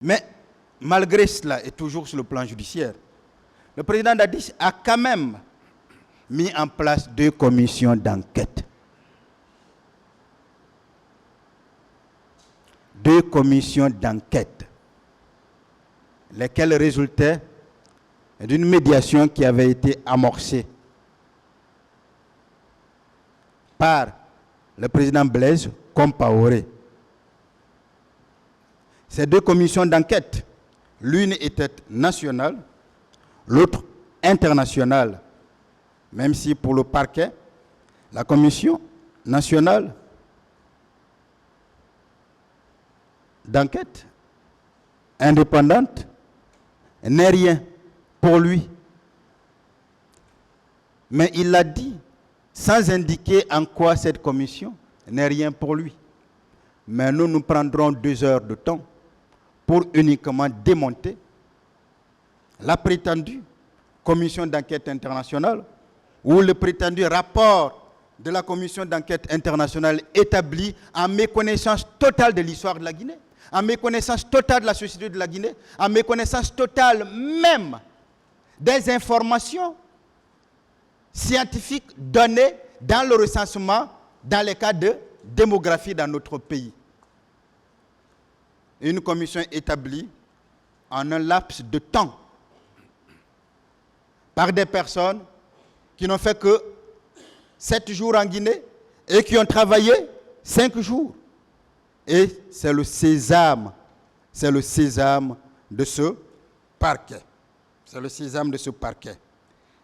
Mais malgré cela, et toujours sur le plan judiciaire, le président Dadis a quand même mis en place 2 commissions d'enquête. 2 commissions d'enquête, lesquelles résultaient d'une médiation qui avait été amorcée par le président Blaise Compaoré. Ces 2 commissions d'enquête, l'une était nationale, l'autre internationale, même si pour le parquet, la commission nationale d'enquête indépendante n'est rien pour lui. Mais il l'a dit sans indiquer en quoi cette commission n'est rien pour lui. Mais nous prendrons 2 heures de temps pour uniquement démonter la prétendue commission d'enquête internationale ou le prétendu rapport de la commission d'enquête internationale établi en méconnaissance totale de l'histoire de la Guinée, en méconnaissance totale de la société de la Guinée, en méconnaissance totale même des informations scientifiques données dans le recensement dans les cas de démographie dans notre pays. Une commission établie en un laps de temps par des personnes qui n'ont fait que 7 jours en Guinée et qui ont travaillé 5 jours. Et c'est le sésame de ce parquet. C'est le sésame de ce parquet.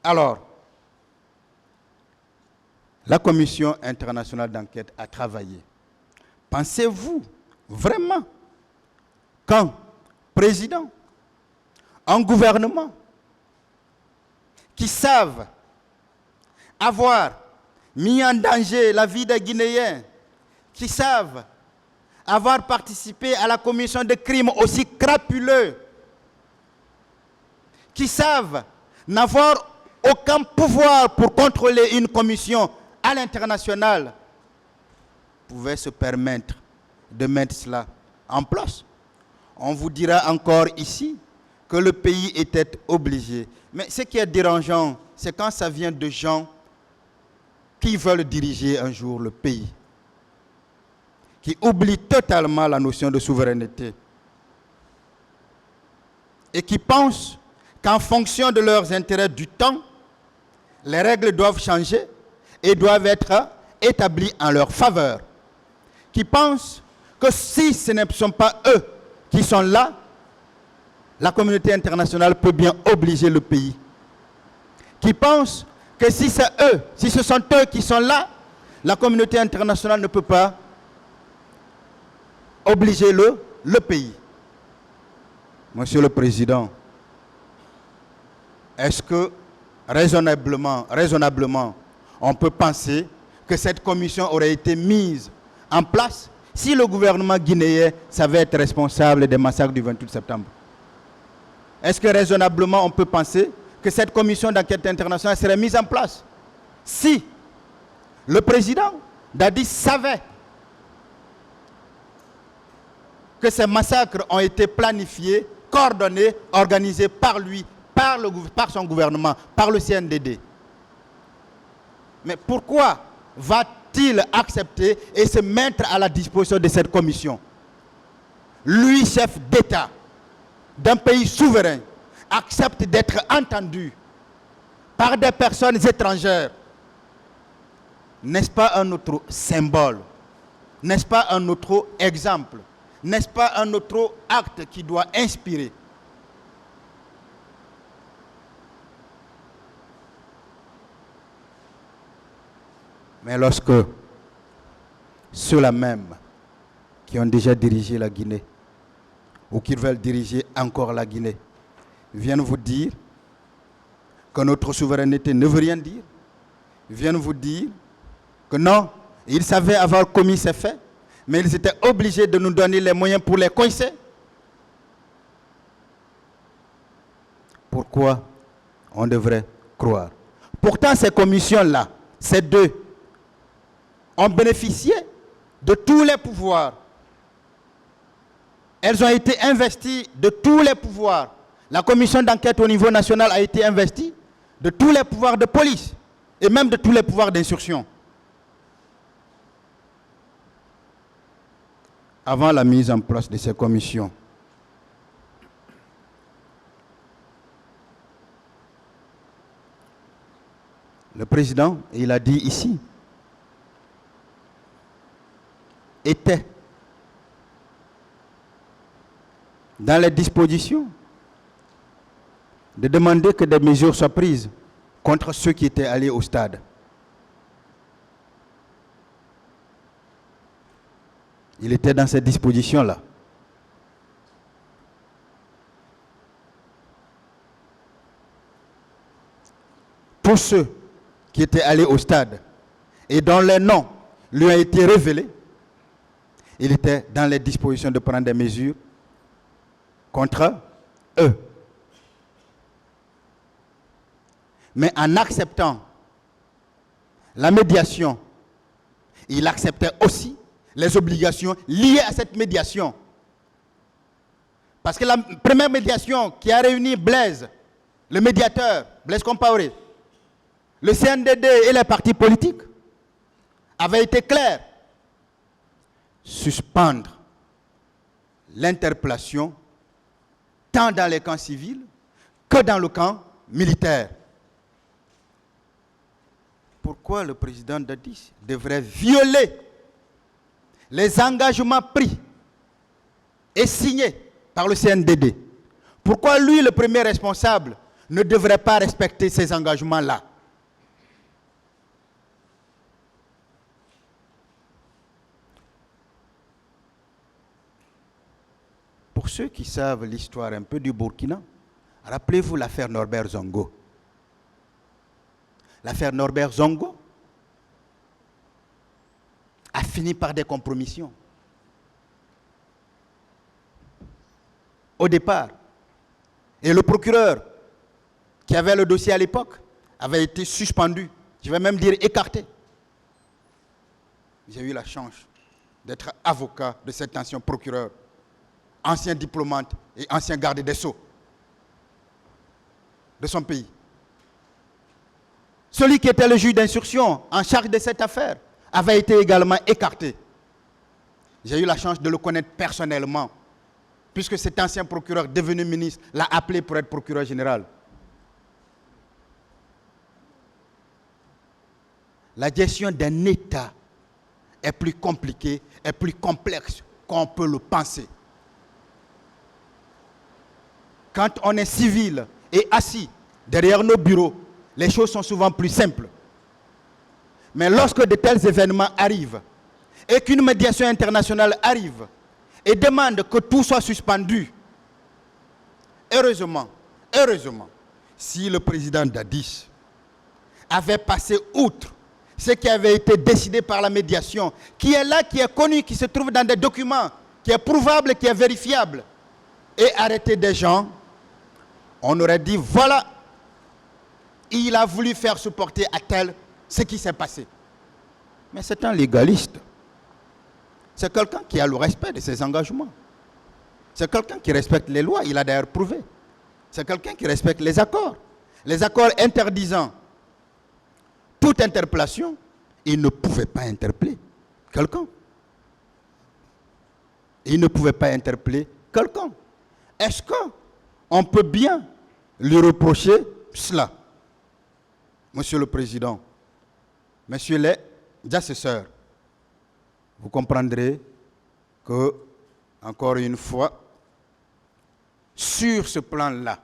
Alors, la Commission internationale d'enquête a travaillé. Pensez-vous vraiment qu'un président, un gouvernement qui savent avoir mis en danger la vie des Guinéens, qui savent avoir participé à la commission de crimes aussi crapuleux, qui savent n'avoir aucun pouvoir pour contrôler une commission à l'international, pouvaient se permettre de mettre cela en place. On vous dira encore ici que le pays était obligé. Mais ce qui est dérangeant, c'est quand ça vient de gens qui veulent diriger un jour le pays, qui oublient totalement la notion de souveraineté et qui pensent qu'en fonction de leurs intérêts du temps, les règles doivent changer et doivent être établies en leur faveur, qui pensent que si ce ne sont pas eux qui sont là, la communauté internationale peut bien obliger le pays, qui pensent que si c'est eux, si ce sont eux qui sont là, la communauté internationale ne peut pas obliger le pays. Monsieur le Président, est-ce que raisonnablement, on peut penser que cette commission aurait été mise en place si le gouvernement guinéen savait être responsable des massacres du 28 septembre? Est-ce que raisonnablement on peut penser que cette commission d'enquête internationale serait mise en place si le président Dadis savait que ces massacres ont été planifiés, coordonnés, organisés par lui, par son gouvernement, par le CNDD? Mais pourquoi va-t-il accepter et se mettre à la disposition de cette commission? Lui, chef d'État d'un pays souverain, accepte d'être entendu par des personnes étrangères. N'est-ce pas un autre symbole? N'est-ce pas un autre exemple? N'est-ce pas un autre acte qui doit inspirer? Mais lorsque ceux-là même qui ont déjà dirigé la Guinée ou qui veulent diriger encore la Guinée viennent vous dire que notre souveraineté ne veut rien dire, viennent vous dire que non, ils savaient avoir commis ces faits, mais ils étaient obligés de nous donner les moyens pour les coincer. Pourquoi on devrait croire? Pourtant, ces commissions-là, ces 2, ont bénéficié de tous les pouvoirs Elles ont été investies de tous les pouvoirs. La commission d'enquête au niveau national a été investie de tous les pouvoirs de police et même de tous les pouvoirs d'instruction. Avant la mise en place de ces commissions, le président, il a dit ici, était dans les dispositions de demander que des mesures soient prises contre ceux qui étaient allés au stade. Il était dans ces dispositions-là. Tous ceux qui étaient allés au stade et dont les noms lui ont été révélés, il était dans les dispositions de prendre des mesures contre eux. Mais en acceptant la médiation, il acceptait aussi les obligations liées à cette médiation. Parce que la première médiation qui a réuni Blaise, le médiateur, Blaise Compaoré, le CNDD et les partis politiques, avait été claire. Suspendre l'interpellation tant dans les camps civils que dans le camp militaire. Pourquoi le président Dadis devrait violer les engagements pris et signés par le CNDD? Pourquoi lui, le premier responsable, ne devrait pas respecter ces engagements-là? Pour ceux qui savent l'histoire un peu du Burkina, rappelez-vous l'affaire Norbert Zongo. L'affaire Norbert Zongo a fini par des compromissions. Au départ, et le procureur qui avait le dossier à l'époque avait été suspendu, je vais même dire écarté. J'ai eu la chance d'être avocat de cet ancien procureur, ancien diplomate et ancien garde des Sceaux de son pays. Celui qui était le juge d'instruction en charge de cette affaire avait été également écarté. J'ai eu la chance de le connaître personnellement, puisque cet ancien procureur devenu ministre l'a appelé pour être procureur général. La gestion d'un État est plus compliquée, est plus complexe qu'on peut le penser. Quand on est civil et assis derrière nos bureaux, les choses sont souvent plus simples. Mais lorsque de tels événements arrivent et qu'une médiation internationale arrive et demande que tout soit suspendu, heureusement, si le président Dadis avait passé outre ce qui avait été décidé par la médiation, qui est là, qui est connu, qui se trouve dans des documents, qui est prouvable, qui est vérifiable, et arrêter des gens, on aurait dit, voilà, il a voulu faire supporter à tel ce qui s'est passé. Mais c'est un légaliste. C'est quelqu'un qui a le respect de ses engagements. C'est quelqu'un qui respecte les lois, il a d'ailleurs prouvé. C'est quelqu'un qui respecte les accords. Les accords interdisant toute interpellation, il ne pouvait pas interpeller quelqu'un. Il ne pouvait pas interpeller quelqu'un. Est-ce qu'on peut bien lui reprocher cela? Monsieur le Président, messieurs les assesseurs, vous comprendrez que, encore une fois, sur ce plan-là,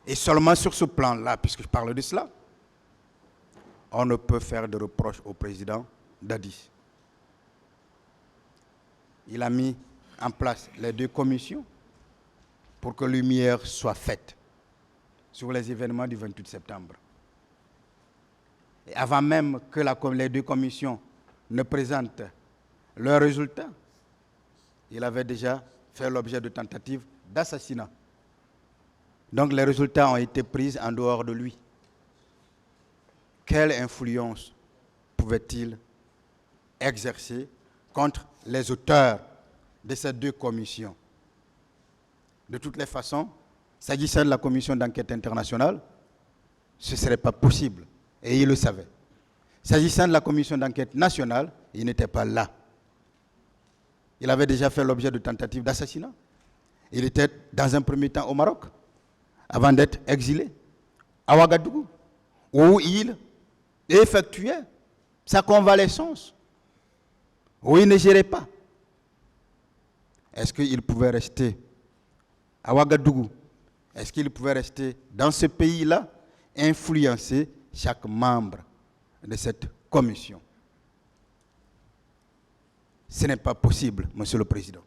et seulement sur ce plan-là, puisque je parle de cela, on ne peut faire de reproches au président Dadis. Il a mis en place les deux commissions pour que lumière soit faite sur les événements du 28 septembre. Et avant même que les deux commissions ne présentent leurs résultats, il avait déjà fait l'objet de tentatives d'assassinat. Donc les résultats ont été pris en dehors de lui. Quelle influence pouvait-il exercer contre les auteurs de ces deux commissions? De toutes les façons, s'agissant de la commission d'enquête internationale, ce ne serait pas possible. Et il le savait. S'agissant de la commission d'enquête nationale, il n'était pas là. Il avait déjà fait l'objet de tentatives d'assassinat. Il était dans un premier temps au Maroc, avant d'être exilé à Ouagadougou, où il effectuait sa convalescence, où il ne gérait pas. Est-ce qu'il pouvait rester à Ouagadougou? Est-ce qu'il pouvait rester dans ce pays-là, influencer chaque membre de cette commission? Ce n'est pas possible, Monsieur le Président.